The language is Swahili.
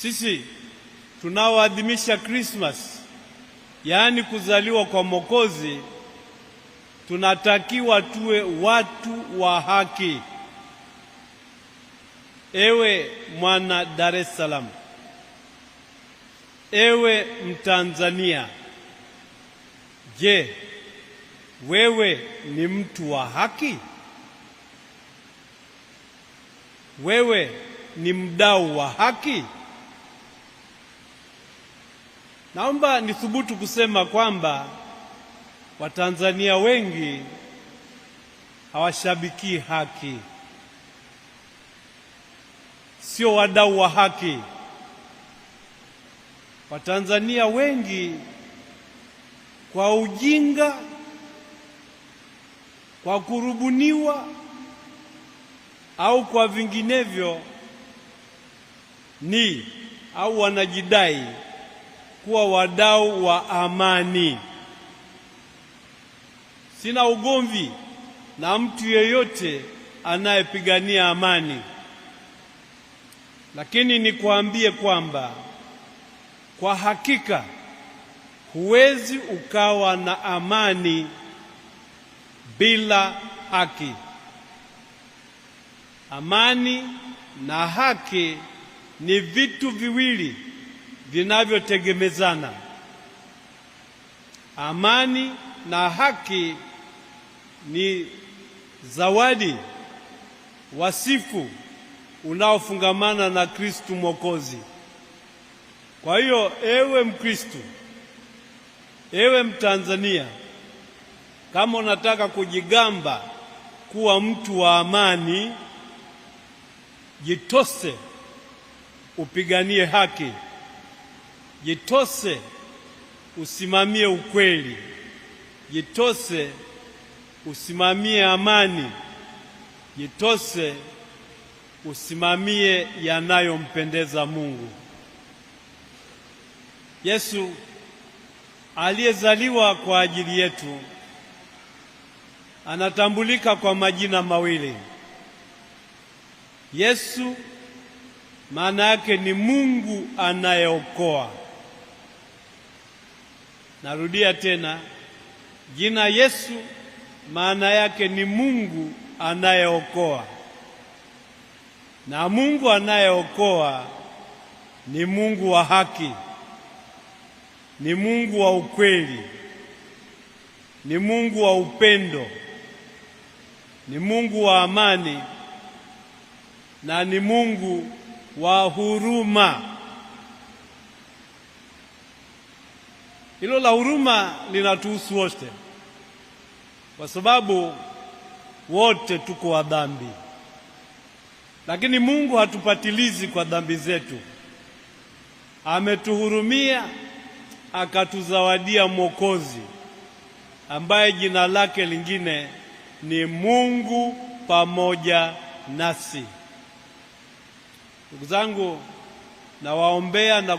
Sisi tunaoadhimisha Christmas, yaani kuzaliwa kwa Mwokozi, tunatakiwa tuwe watu wa haki. Ewe mwana Dar es Salaam, ewe Mtanzania, je, wewe ni mtu wa haki? Wewe ni mdau wa haki? Naomba nithubutu kusema kwamba Watanzania wengi hawashabiki haki, sio wadau wa haki. Watanzania wengi kwa ujinga, kwa kurubuniwa au kwa vinginevyo au wanajidai kuwa wadau wa amani. Sina ugomvi na mtu yeyote anayepigania amani, lakini nikuambie kwamba kwa hakika huwezi ukawa na amani bila haki. Amani na haki ni vitu viwili vinavyotegemezana. Amani na haki ni zawadi, wasifu unaofungamana na Kristo Mwokozi. Kwa hiyo, ewe Mkristo, ewe Mtanzania, kama unataka kujigamba kuwa mtu wa amani, jitose upiganie haki, jitose usimamie ukweli, jitose usimamie amani, jitose usimamie yanayompendeza Mungu. Yesu aliyezaliwa kwa ajili yetu anatambulika kwa majina mawili. Yesu maana yake ni Mungu anayeokoa. Narudia tena, jina Yesu maana yake ni Mungu anayeokoa, na Mungu anayeokoa ni Mungu wa haki, ni Mungu wa ukweli, ni Mungu wa upendo, ni Mungu wa amani, na ni Mungu wa huruma. Hilo la huruma linatuhusu wote, kwa sababu wote tuko wa dhambi, lakini Mungu hatupatilizi kwa dhambi zetu. Ametuhurumia, akatuzawadia Mwokozi ambaye jina lake lingine ni Mungu pamoja nasi. Ndugu zangu, nawaombea na